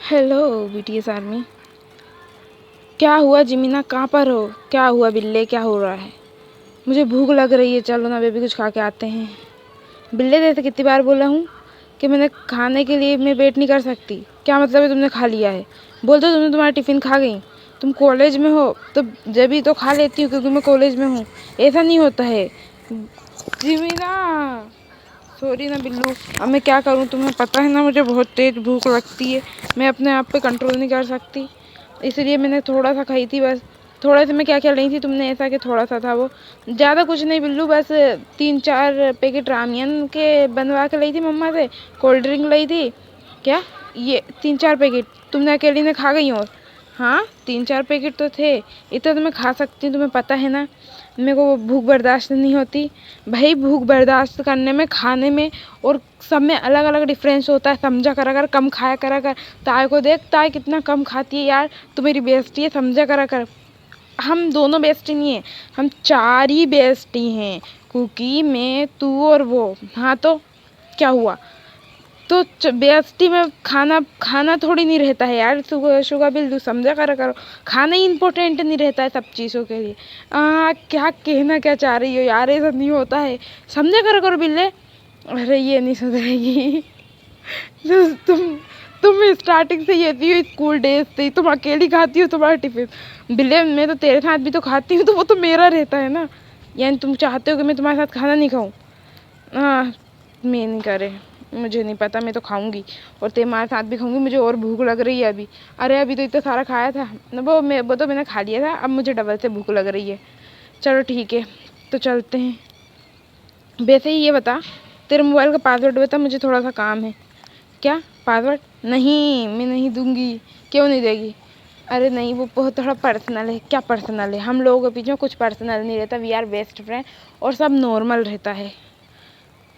Hello BTS army. क्या हुआ जिमीना, कहाँ पर हो? क्या हुआ बिल्ले, क्या हो रहा है? मुझे भूख लग रही है, चलो ना बेबी कुछ खा के आते हैं। बिल्ले जैसे कितनी बार बोला हूँ कि मैंने खाने के लिए मैं वेट नहीं कर सकती। क्या मतलब है तुमने खा लिया है? बोल दो तुमने तुम्हारा टिफ़िन खा गई। तुम कॉलेज में हो तो जब ही तो खा लेती हूँ क्योंकि मैं कॉलेज में हूँ। ऐसा नहीं होता है जिमीना। सॉरी ना बिल्लू, अब मैं क्या करूँ? तुम्हें पता है ना मुझे बहुत तेज़ भूख लगती है। मैं अपने आप पे कंट्रोल नहीं कर सकती, इसलिए मैंने थोड़ा सा खाई थी बस। थोड़ा सा मैं क्या क्या लाई थी तुमने ऐसा कि थोड़ा सा था वो? ज़्यादा कुछ नहीं बिल्लू, बस 3-4 पैकेट रामियन के बनवा के लाई थी मम्मा से। कोल्ड ड्रिंक लाई थी। क्या? ये 3-4 पैकेट तुमने अकेली ने खा गई? और हाँ, 3-4 पैकेट तो थे। इतना तो मैं खा सकती हूँ, तुम्हें पता है ना। मेरे को वो भूख बर्दाश्त नहीं होती। भाई भूख बर्दाश्त करने में, खाने में और सब में अलग अलग डिफरेंस होता है, समझा करा कर। कम खाया करा कर। ताय को देख, ताय कितना कम खाती है यार। तू मेरी बेइज्जती है, समझा करा कर। हम दोनों बेस्टी नहीं है, हम 4 ही बेस्टी हैं। कुकी, मैं, तू और वो। हाँ तो क्या हुआ? तो बेइज्जती में खाना खाना थोड़ी नहीं रहता है यार। शुगर बिल्लू समझा करा करो। खाना ही इम्पोर्टेंट नहीं रहता है सब चीज़ों के लिए। क्या कहना क्या चाह रही हो यार? ऐसा नहीं होता है, समझा करा करो बिल्ले। अरे ये नहीं सुधरेगी। तो तुम स्टार्टिंग से ये थी, स्कूल डेज से तुम अकेली खाती हो तुम्हारा टिफिन। बिल्ले मैं तो तेरे साथ भी तो खाती हूँ, तो वो तो मेरा रहता है ना। यानी तुम चाहते हो कि मैं तुम्हारे साथ खाना नहीं खाऊं? हाँ, मैं नहीं करे, मुझे नहीं पता, मैं तो खाऊंगी और तुम्हारे साथ भी खाऊंगी। मुझे और भूख लग रही है अभी। अरे अभी तो इतना सारा खाया था ना, वो तो मैंने खा लिया था। अब मुझे डबल से भूख लग रही है। चलो ठीक है, तो चलते हैं। वैसे ही ये बता, तेरे मोबाइल का पासवर्ड बता, मुझे थोड़ा सा काम है। क्या पासवर्ड? नहीं, मैं नहीं दूंगी। क्यों नहीं देगी? अरे नहीं, वो बहुत थोड़ा पर्सनल है। क्या पर्सनल है? हम लोगों के बीच में कुछ पर्सनल नहीं रहता। वी आर बेस्ट फ्रेंड और सब नॉर्मल रहता है।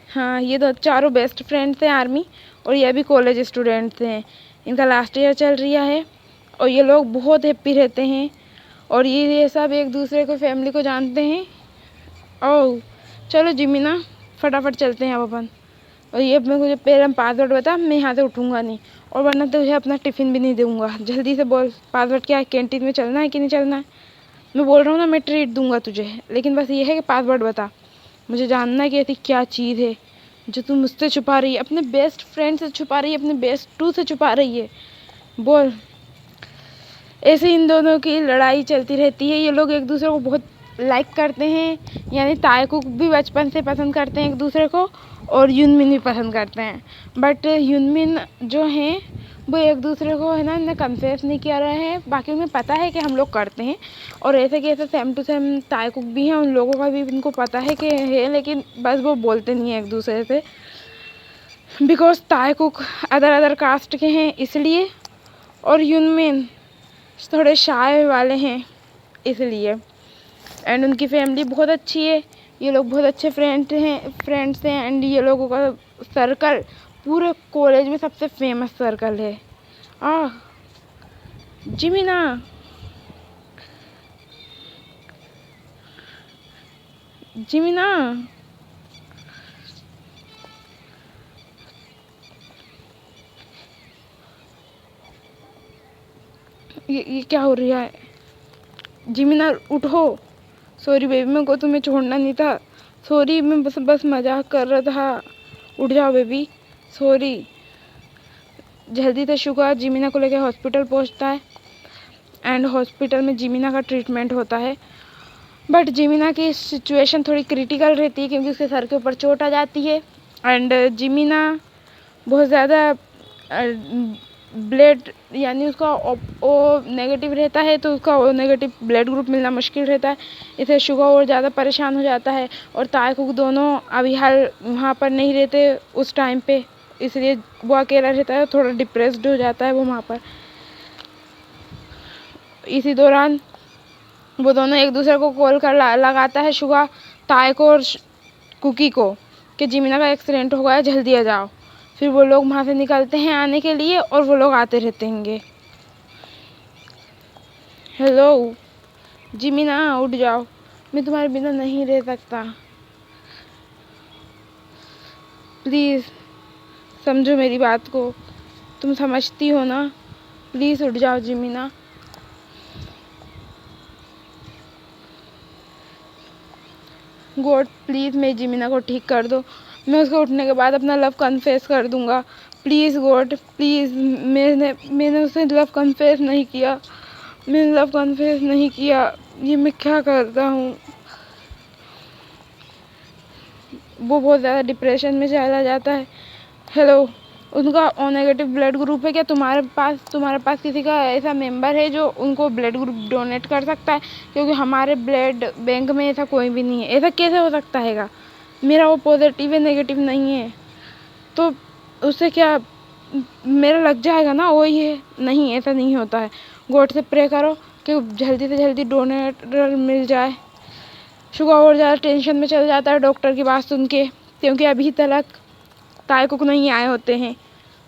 हाँ, ये तो चारों बेस्ट फ्रेंड्स हैं आर्मी, और ये भी कॉलेज स्टूडेंट्स हैं। इनका लास्ट ईयर चल रहा है और ये लोग बहुत हैप्पी रहते हैं। और ये सब एक दूसरे को, फैमिली को जानते हैं। ओह चलो जिमिना, फटाफट चलते हैं अब अपन। और ये अपने मुझे पहले पासवर्ड बता, मैं यहाँ से उठूँगा नहीं, और वरना तुझे अपना टिफ़िन भी नहीं दूँगा। जल्दी से बोल पासवर्ड क्या है, कैंटीन में चलना है कि नहीं चलना है? मैं बोल रहा हूँ ना, मैं ट्रीट दूँगा तुझे, लेकिन बस ये है कि पासवर्ड बता। मुझे जानना है कि ऐसी क्या चीज़ है जो तू मुझसे छुपा रही है, अपने बेस्ट फ्रेंड से छुपा रही है, अपने बेस्ट टू से छुपा रही है। बोल। ऐसे इन दोनों की लड़ाई चलती रहती है। ये लोग एक दूसरे को बहुत लाइक करते हैं, यानी ताय को भी बचपन से पसंद करते हैं एक दूसरे को, और यूनमिन भी पसंद करते हैं। बट यूनमिन जो हैं वो एक दूसरे को है ना, इन्हें कन्फेस नहीं किया रहे हैं। बाकी उन्हें पता है कि हम लोग करते हैं, और ऐसे कि ऐसे सेम टू सेम ताय कुक भी हैं, उन लोगों का भी उनको पता है कि है, लेकिन बस वो बोलते नहीं हैं एक दूसरे से। बिकॉज ताय कुक अदर अदर कास्ट के हैं इसलिए, और यूनमिन थोड़े शाय वाले हैं इसलिए। एंड उनकी फैमिली बहुत अच्छी है। ये लोग बहुत अच्छे फ्रेंड्स हैं एंड ये लोगों का सर्कल पूरे कॉलेज में सबसे फेमस सर्कल है। आह जिमिना, जिमिना, ये क्या हो रहा है? जिमिना उठो। सॉरी बेबी, मेरे को तुम्हें छोड़ना नहीं था। सॉरी, मैं बस मजाक कर रहा था। उठ जाओ बेबी, सॉरी। जल्दी से शुगर जिमिना को लेकर हॉस्पिटल पहुंचता है एंड हॉस्पिटल में जिमिना का ट्रीटमेंट होता है। बट जिमिना की सिचुएशन थोड़ी क्रिटिकल रहती है क्योंकि उसके सर के ऊपर चोट आ जाती है एंड जिमिना बहुत ज़्यादा ब्लड, यानी उसका ओ नेगेटिव रहता है, तो उसका ओ नेगेटिव ब्लड ग्रुप मिलना मुश्किल रहता है। इससे शुगर और ज़्यादा परेशान हो जाता है, और ताय कुक दोनों अभी हाल वहाँ पर नहीं रहते उस टाइम पे, इसलिए वो अकेला रहता है, थोड़ा डिप्रेस्ड हो जाता है वो वहाँ पर। इसी दौरान वो दोनों एक दूसरे को कॉल कर लगाता है शुगा, ताय को और कुकी को, कि जिमिना का एक्सीडेंट हो गया, जल्दी आ जाओ। फिर वो लोग वहाँ से निकलते हैं आने के लिए, और वो लोग आते रहते हैं। हेलो जिमिना, उठ जाओ, मैं तुम्हारे बिना नहीं रह सकता। प्लीज़ समझो मेरी बात को, तुम समझती हो ना? प्लीज़ उठ जाओ जिमीना। गॉड प्लीज़ मेरी जिमीना को ठीक कर दो। मैं उसको उठने के बाद अपना लव कन्फेस कर दूंगा। Please God please. मैंने उसे लव कन्फेस नहीं किया। मैंने लव कन्फेस नहीं किया। ये मैं क्या करता हूँ। वो बहुत ज़्यादा डिप्रेशन में चला जाता है। हेलो, उनका ओ नेगेटिव ब्लड ग्रुप है क्या? तुम्हारे पास किसी का ऐसा मेंबर है जो उनको ब्लड ग्रुप डोनेट कर सकता है? क्योंकि हमारे ब्लड बैंक में ऐसा कोई भी नहीं है। ऐसा कैसे हो सकता हैगा? मेरा वो पॉजिटिव है, नेगेटिव नहीं है, तो उससे क्या मेरा लग जाएगा ना? वही है। नहीं, ऐसा नहीं होता है। गॉड से प्रे करो कि जल्दी से जल्दी डोनेटर मिल जाए। शुगर और ज़्यादा टेंशन में चल जाता है डॉक्टर की बात सुन के, क्योंकि अभी तक तायको नहीं आए होते हैं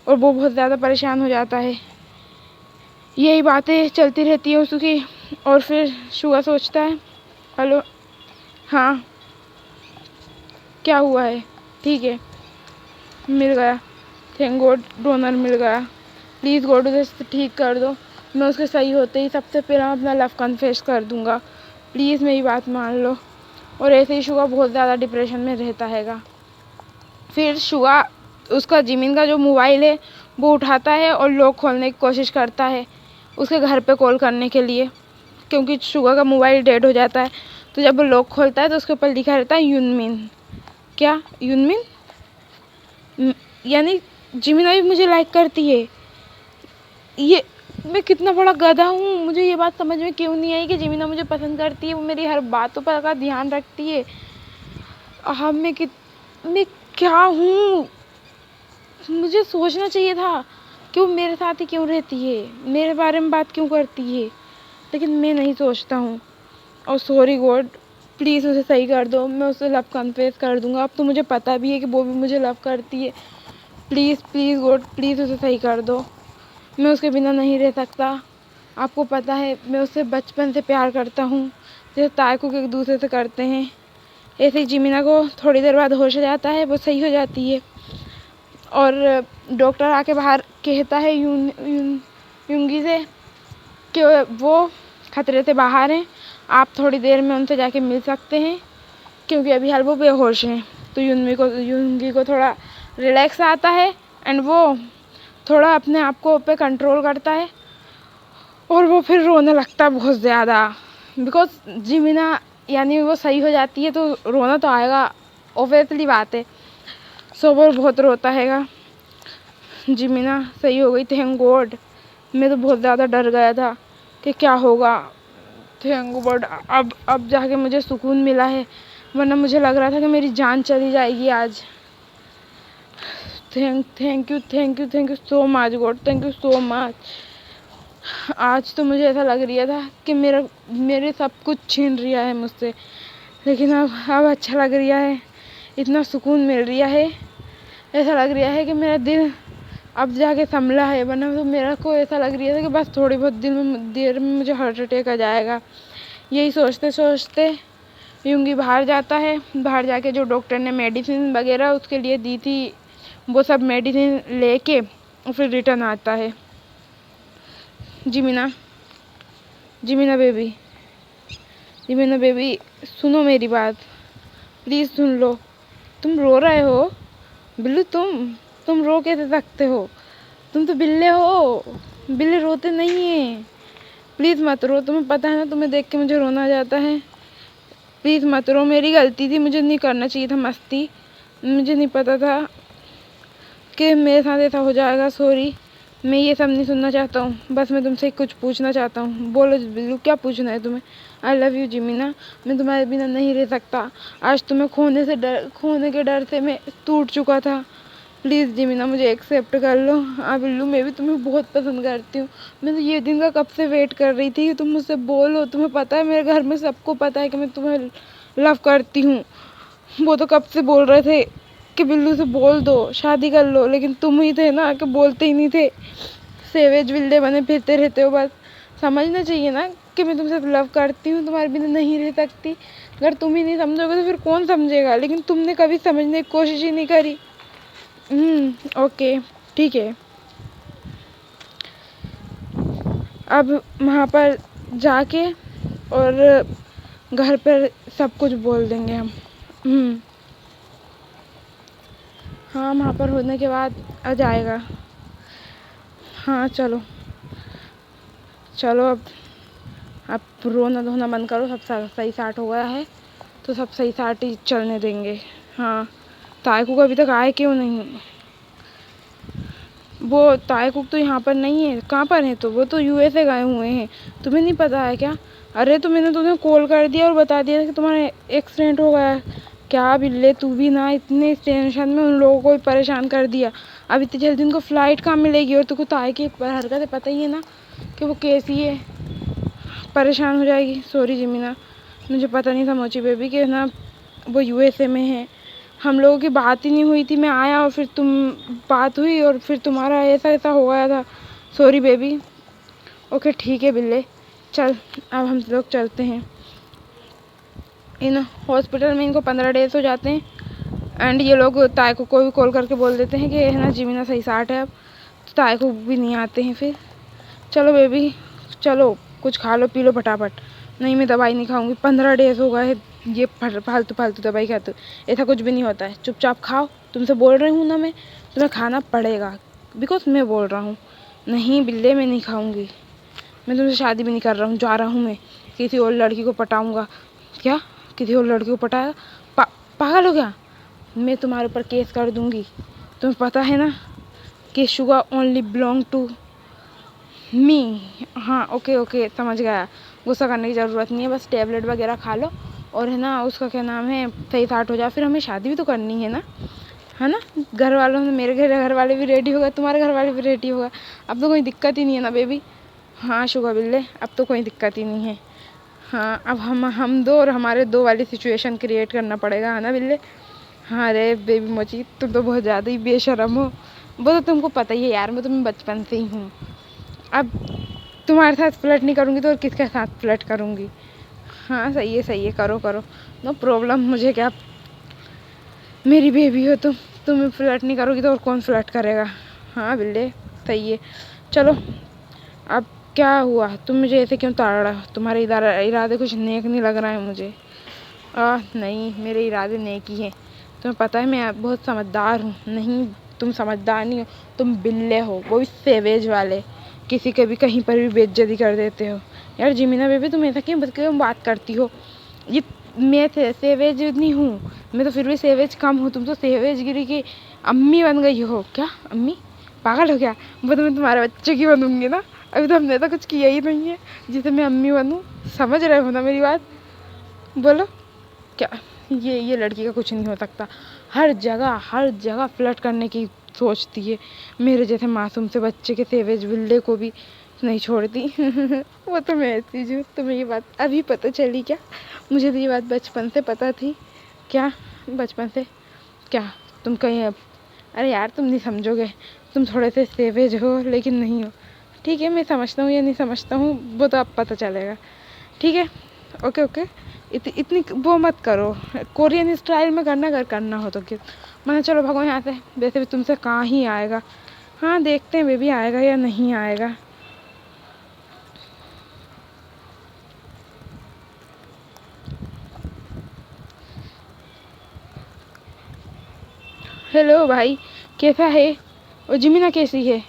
और वो बहुत ज़्यादा परेशान हो जाता है। यही बातें चलती रहती हैं उसकी। और फिर शुगर सोचता है, हेलो, हाँ क्या हुआ है? ठीक है, मिल गया। थैंक गॉड डोनर मिल गया। प्लीज़ गॉड उसे ठीक कर दो। मैं उसके सही होते ही सबसे पहले अपना लव कन्फेस कर दूंगा। प्लीज़ मेरी बात मान लो। और ऐसे ही शुगा बहुत ज़्यादा डिप्रेशन में रहता हैगा। फिर शुगा उसका जिमिन का जो मोबाइल है वो उठाता है और लॉक खोलने की कोशिश करता है उसके घर पे कॉल करने के लिए, क्योंकि शुगा का मोबाइल डेड हो जाता है। तो जब वो लॉक खोलता है तो उसके ऊपर लिखा रहता है यूनमिन। क्या यूनमिन? यानी जिमिना भी मुझे लाइक करती है। ये मैं कितना बड़ा गधा हूँ। मुझे ये बात समझ में क्यों नहीं आई कि जिमिना मुझे पसंद करती है। वो मेरी हर बातों पर का ध्यान रखती है। हाँ, मैं क्या हूँ? मुझे सोचना चाहिए था कि वो मेरे साथ ही क्यों रहती है, मेरे बारे में बात क्यों करती है, लेकिन मैं नहीं सोचता हूँ। और सॉरी गॉड, प्लीज़ उसे सही कर दो। मैं उसे लव कन्फेस कर दूँगा। अब तो मुझे पता भी है कि वो भी मुझे लव करती है। प्लीज़ प्लीज़ गॉड, प्लीज़ उसे सही कर दो। मैं उसके बिना नहीं रह सकता। आपको पता है मैं उससे बचपन से प्यार करता हूँ, जैसे तायको एक दूसरे से करते हैं। ऐसे ही जिमिना को थोड़ी देर बाद होश आ जाता है, वो सही हो जाती है और डॉक्टर आके बाहर कहता है युंगी से कि वो खतरे से बाहर हैं, आप थोड़ी देर में उनसे जाके मिल सकते हैं, क्योंकि अभी हाल वो बेहोश हैं। तो युंगी को थोड़ा रिलैक्स आता है एंड वो थोड़ा अपने आप को पे कंट्रोल करता है और वो फिर रोने लगता है बहुत ज़्यादा, बिकॉज जिमिना यानी वो सही हो जाती है तो रोना तो आएगा, ऑब्वियसली बात है। सो वो बहुत रोता हैगा। जिमिना सही हो गई, थैंक गॉड। मैं तो बहुत ज़्यादा डर गया था कि क्या होगा। थैंक गॉड, अब जाके मुझे सुकून मिला है, वरना मुझे लग रहा था कि मेरी जान चली जाएगी आज। Thank you so much God, thank you so much. आज तो मुझे ऐसा लग रहा था कि मेरे सब कुछ छीन रिया है मुझसे, लेकिन अब अच्छा लग रहा है, इतना सुकून मिल रहा है। ऐसा लग रहा है कि मेरा दिल अब जाके संभला है, वरना तो मेरा को ऐसा लग रहा था कि बस थोड़ी बहुत देर में मुझे हार्ट अटैक आ जाएगा। यही सोचते सोचते युंगी बाहर जाता है। बाहर जाके जो डॉक्टर ने मेडिसिन वगैरह उसके लिए दी थी वो सब मेडिसिन लेके और फिर रिटर्न आता है। जिमिना बेबी सुनो मेरी बात, प्लीज़ सुन लो। तुम रो रहे हो बिल्लू, तुम रो कैसे सकते हो? तुम तो बिल्ले हो, बिल्ले रोते नहीं हैं। प्लीज़ मत रो, तुम्हें पता है ना तुम्हें देख के मुझे रोना आ जाता है। प्लीज़ मत रो, मेरी गलती थी, मुझे नहीं करना चाहिए था मस्ती, मुझे नहीं पता था कि मेरे साथ ऐसा हो जाएगा। सॉरी, मैं ये सब नहीं सुनना चाहता हूँ, बस मैं तुमसे कुछ पूछना चाहता हूँ। बोलो बिल्लू, क्या पूछना है तुम्हें? आई लव यू जिमिना, मैं तुम्हारे बिना नहीं रह सकता। आज तुम्हें खोने के डर से मैं टूट चुका था। प्लीज़ जिमिना मुझे एक्सेप्ट कर लो। हाँ बिल्लू, मैं भी तुम्हें बहुत पसंद करती हूँ। मैं तो ये दिन का कब से वेट कर रही थी कि तुम मुझसे बोलो। तुम्हें पता है मेरे घर में सबको पता है कि मैं तुम्हें लव करती हूँ। वो तो कब से बोल रहे थे कि बिल्लू से बोल दो, शादी कर लो, लेकिन तुम ही थे ना कि बोलते ही नहीं थे। सेवेज बिल्ले बने फिरते रहते हो बस। समझना चाहिए ना कि मैं तुमसे लव करती हूँ, तुम्हारे बिना नहीं रह सकती। अगर तुम ही नहीं समझोगे तो फिर कौन समझेगा? लेकिन तुमने कभी समझने की कोशिश ही नहीं करी। ओके ठीक है। अब वहाँ पर जाके और घर पर सब कुछ बोल देंगे हम। हाँ, वहाँ पर होने के बाद आ जाएगा। हाँ चलो चलो, अब रोना धोना बंद करो, सब सही साट हो गया है तो सब सही साट ही चलने देंगे। हाँ, तायकू को अभी तक आए क्यों नहीं? वो तायकू तो यहाँ पर नहीं है। कहाँ पर है? तो वो तो यूएसए गए हुए हैं। तुम्हें नहीं पता है क्या? अरे तो मैंने तुम्हें कॉल कर दिया और बता दिया कि तुम्हारा एक्सीडेंट हो गया है। क्या बिल्ले, तू भी ना इतने टेंशन में उन लोगों को भी परेशान कर दिया। अब इतनी जल्दी उनको फ्लाइट कहाँ मिलेगी? और तुमको ताय की हरकत पता ही है ना कि वो कैसी है, परेशान हो जाएगी। सॉरी जिमीना, मुझे पता नहीं था मोची बेबी कि ना वो यूएसए में है। हम लोगों की बात ही नहीं हुई थी। मैं आया और फिर तुम बात हुई और फिर तुम्हारा ऐसा ऐसा हो गया था। Sorry baby. ओके ठीक है बिल्ले, चल अब हम लोग चलते हैं। इन हॉस्पिटल में इनको 15 डेज हो जाते हैं एंड ये लोग तायको को भी कॉल करके बोल देते हैं कि है ना जिमीना सही साठ है। अब तो तायको भी नहीं आते हैं फिर। चलो बेबी, चलो कुछ खा लो पी लो फटाफट। नहीं, मैं दवाई नहीं खाऊंगी। 15 डेज हो गए ये फालतू फालतू दवाई खाते। ऐसा कुछ भी नहीं होता है, चुपचाप खाओ। तुमसे बोल रही हूँ ना मैं, तुम्हें खाना पड़ेगा बिकॉज मैं बोल रहा हूँ। नहीं बिल्ले, मैं नहीं खाऊंगी। मैं तुमसे शादी भी नहीं कर रहा हूँ, जा रहा हूँ मैं। किसी और लड़की को पटाऊंगा। क्या? किसी और लड़की को पटाया? पागल हो गया? मैं तुम्हारे ऊपर केस कर दूंगी। तुम्हें पता है ना कि sugar only belong to me. हाँ ओके ओके, समझ गया। गुस्सा करने की ज़रूरत नहीं है, बस टेबलेट वगैरह खा लो और है ना उसका क्या नाम है सही साठ हो जाए। फिर हमें शादी भी तो करनी है ना। घर वालों में, मेरे घर वाले भी रेडी हो गए, तुम्हारे घर वाले भी रेडी हो गए। अब तो कोई दिक्कत ही नहीं है ना बेबी। हाँ शुगर बिल्ले, अब तो कोई दिक्कत ही नहीं है। हाँ, अब हम दो और हमारे दो वाली सिचुएशन क्रिएट करना पड़ेगा, है ना बिल्ले? हाँ रे बेबी मोची, तुम तो बहुत ज़्यादा ही बेशर्म हो। वो तो तुमको पता ही है यार, मैं तुम्हें बचपन से ही हूँ। अब तुम्हारे साथ फ्लर्ट नहीं करूँगी तो और किसके साथ फ्लर्ट करूँगी? हाँ सही है, करो करो, नो प्रॉब्लम। मुझे क्या, मेरी बेबी हो तुम फ्लर्ट नहीं करोगी तो और कौन फ्लर्ट करेगा? हाँ बिल्ले सही है। चलो, अब क्या हुआ? तुम मुझे ऐसे क्यों ताड़ रहे हो? तुम्हारे इरादे कुछ नेक नहीं लग रहा है मुझे। नहीं, मेरे इरादे नेक ही हैं। तुम्हें पता है मैं बहुत समझदार हूँ। नहीं, तुम समझदार नहीं हो, तुम बिल्ले हो, वो भी सेवेज वाले। किसी के भी कहीं पर भी बेइज्जती कर देते हो। यार जिमीना बेबी, तुम ऐसा क्यों बात करती हो? ये मैं सेवेज नहीं हूँ, मैं तो फिर भी सेवेज कम हूँ। तुम तो सेवेज गिरी की अम्मी बन गई हो। क्या अम्मी? पागल हो गया? वो तो मैं तुम्हारे बच्चे की बनूंगी ना। अभी तो हमने तो कुछ किया ही नहीं है जिसे मैं अम्मी बनूँ। समझ रहे हो ना मेरी बात? बोलो क्या? ये लड़की का कुछ नहीं हो सकता। हर जगह फ्लर्ट करने की सोचती है। मेरे जैसे मासूम से बच्चे के सेवेज बिल्ले को भी नहीं छोड़ती। वो तो मैं ऐसी हूँ। तुम्हें ये बात अभी पता चली क्या? मुझे तो ये बात बचपन से पता थी। क्या बचपन से? क्या तुम कहीं अब, अरे यार तुम नहीं समझोगे। तुम थोड़े से सेवेज हो लेकिन नहीं हो। ठीक है, मैं समझता हूँ या नहीं समझता हूँ वो तो अब पता चलेगा। ठीक है, ओके ओके। इतनी वो मत करो। कोरियन स्टाइल में करना, अगर करना हो तो। क्यों मैंने, चलो भगो यहाँ से। वैसे भी तुमसे कहाँ ही आएगा। हाँ देखते हैं बेबी आएगा या नहीं आएगा। हेलो भाई, कैसा है? और जिमीना कैसी है?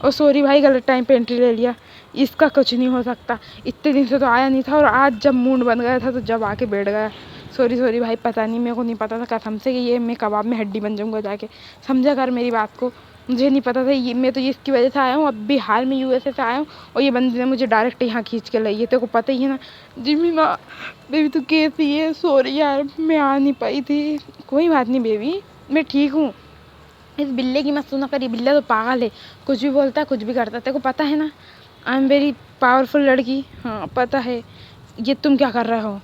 और सॉरी भाई, गलत टाइम पे एंट्री ले लिया। इसका कुछ नहीं हो सकता। इतने दिन से तो आया नहीं था और आज जब मूड बन गया था तो जब आके बैठ गया। सॉरी भाई, पता नहीं, मेरे को नहीं पता था कसम से कि ये मैं कबाब में हड्डी बन जाऊँगा जाके। समझा कर मेरी बात को। मुझे नहीं पता था ये, मैं तो इसकी वजह से आया हूँ। अब भी हाल में यूएसए से आया हूँ और ये बंदे ने मुझे डायरेक्ट यहाँ खींच के लाई है। तेरे को पता ही है ना जिमीना बेबी, तू कैसी है? सॉरी यार, मैं आ नहीं पाई थी। कोई बात नहीं बेबी, मैं ठीक हूँ। इस बिल्ले की मत सुना कर, ये बिल्ला तो पागल है। कुछ भी बोलता है, कुछ भी करता है। तेरे को पता है ना आई एम वेरी पावरफुल लड़की। हाँ पता है। ये तुम क्या कर रहे हो?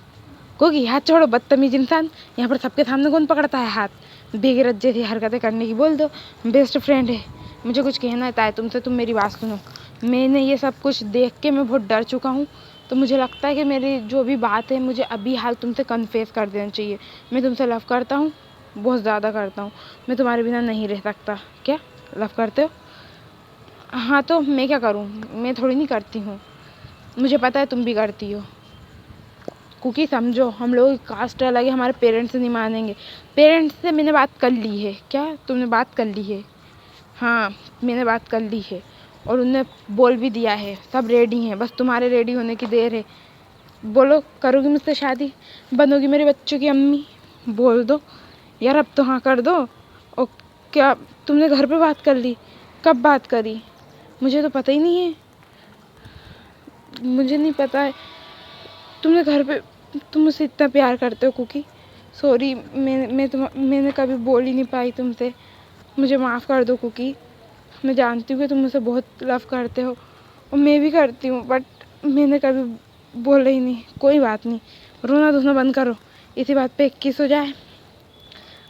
कोई हाथ छोड़ो, बदतमीज इंसान। यहाँ पर सबके सामने कौन पकड़ता है हाथ? बेगरत जैसी हरकतें करने की बोल दो। बेस्ट फ्रेंड है। मुझे कुछ कहना है तुमसे, तुम मेरी बात सुनो। मैंने ये सब कुछ देख के मैं बहुत डर चुका हूँ। तो मुझे लगता है कि मेरी जो भी बात है मुझे अभी हाल तुमसे कन्फेस कर देना चाहिए। मैं तुमसे लव करता हूँ, बहुत ज़्यादा करता हूँ। मैं तुम्हारे बिना नहीं रह सकता। क्या लव करते हो? हाँ तो मैं क्या करूँ? मैं थोड़ी नहीं करती हूँ। मुझे पता है तुम भी करती हो। क्योंकि समझो हम लोग की कास्ट अलग है, हमारे पेरेंट्स नहीं मानेंगे। पेरेंट्स से मैंने बात कर ली है। क्या तुमने बात कर ली है? हाँ, मैंने बात कर ली है और उनने बोल भी दिया है, सब रेडी हैं, बस तुम्हारे रेडी होने की देर है। बोलो, करोगी मुझसे शादी? बनोगी मेरे बच्चों की अम्मी? बोल दो यार, अब तो हाँ कर दो। और क्या तुमने घर पे बात कर ली? कब बात करी? मुझे तो पता ही नहीं है। मुझे नहीं पता है। तुमने घर पे, तुम मुझसे इतना प्यार करते हो कुकी। सॉरी, मैंने कभी बोल ही नहीं पाई तुमसे। मुझे माफ़ कर दो कुकी। मैं जानती हूँ कि तुम मुझसे बहुत लव करते हो और मैं भी करती हूँ, बट मैंने कभी बोला ही नहीं। कोई बात नहीं, रोना धोना बंद करो, इसी बात पे 21 हो जाए।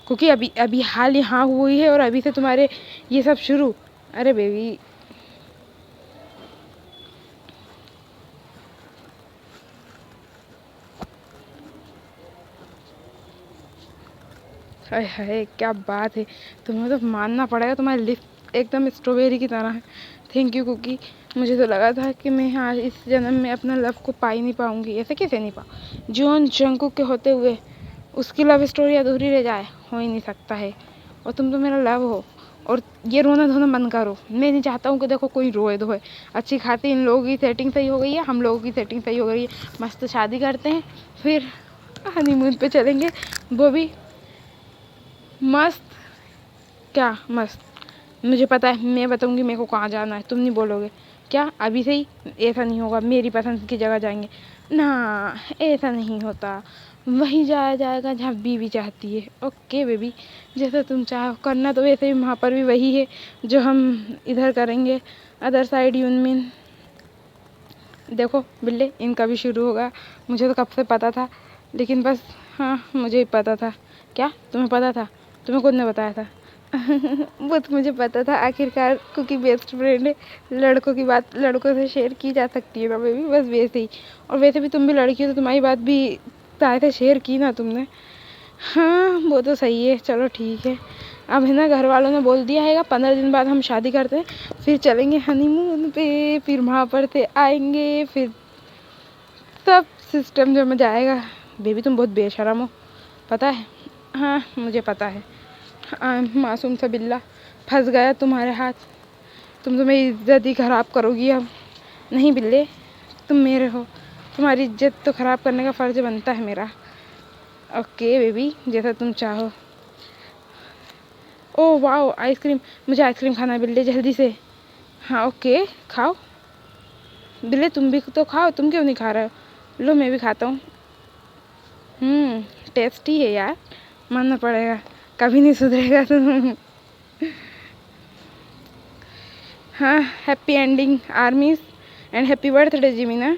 क्योंकि अभी अभी हाल यहाँ हुई है और अभी से तुम्हारे ये सब शुरू। अरे बेबी, हाय हाय क्या बात है। तुम्हें तो मानना पड़ेगा, तुम्हारी लिप एकदम स्ट्रॉबेरी की तरह है। Thank you cookie. मुझे तो लगा था कि मैं आज इस जन्म में अपना लव को पा ही नहीं पाऊंगी। ऐसे कैसे नहीं पाऊँ? जॉन जंगकुक के होते हुए उसकी लव स्टोरी अधूरी रह जाए? हो ही नहीं सकता है। और तुम तो मेरा लव हो। और ये रोना धोना बंद करो। मैं नहीं चाहता हूँ कि देखो कोई रोए धोए। अच्छी खासी इन लोगों की सेटिंग सही हो गई है, हम लोगों की सेटिंग सही हो गई है। मस्त शादी करते हैं, फिर हनीमून पे चलेंगे, वो भी मस्त। क्या मस्त? मुझे पता है, मैं बताऊंगी मेरे को कहाँ जाना है, तुम नहीं बोलोगे क्या? अभी से ही ऐसा नहीं होगा, मेरी पसंद की जगह जाएंगे ना। ऐसा नहीं होता, वहीं जाया जाएगा जहाँ बीवी चाहती है। ओके बेबी, जैसा तुम चाहो करना। तो वैसे भी वहाँ पर भी वही है जो हम इधर करेंगे, अदर साइड यूनमिन। देखो बिल्ले, इनका भी शुरू होगा। मुझे तो कब से पता था, लेकिन बस हाँ, मुझे ही पता था। क्या तुम्हें पता था? तुम्हें कौन ने बताया था? वो तो मुझे पता था आखिरकार, क्योंकि बेस्ट फ्रेंड है। लड़कों की बात लड़कों से शेयर की जा सकती है ना बेबी, बस वैसे ही। और वैसे भी तुम भी लड़की हो तो तुम्हारी बात भी ताए से शेयर की ना तुमने। हाँ वो तो सही है, चलो ठीक है। अब है ना, घर वालों ने बोल दिया है 15 दिन बाद हम शादी करते हैं, फिर चलेंगे हनीमून पे, फिर वहाँ पर से आएंगे, फिर सब सिस्टम जम जाएगा। बेबी तुम बहुत बेशरम हो, पता है? हाँ मुझे पता है। मासूम सा बिल्ला फंस गया तुम्हारे हाथ। तुम तो मेरी इज्जत ही खराब करोगी अब। नहीं बिल्ले, तुम मेरे हो, तुम्हारी इज्जत तो खराब करने का फ़र्ज बनता है मेरा। ओके बेबी, जैसा तुम चाहो। Oh wow, ice cream! मुझे आइसक्रीम खाना है बिल्ले, जल्दी से। हाँ ओके, खाओ बिल्ले, तुम भी तो खाओ। तुम क्यों नहीं खा रहे हो? लो मैं भी खाता हूँ। टेस्टी है यार, मानना पड़ेगा, कभी नहीं सुधरेगा तुम। हाँ, happy ending armies and happy birthday जिमीना।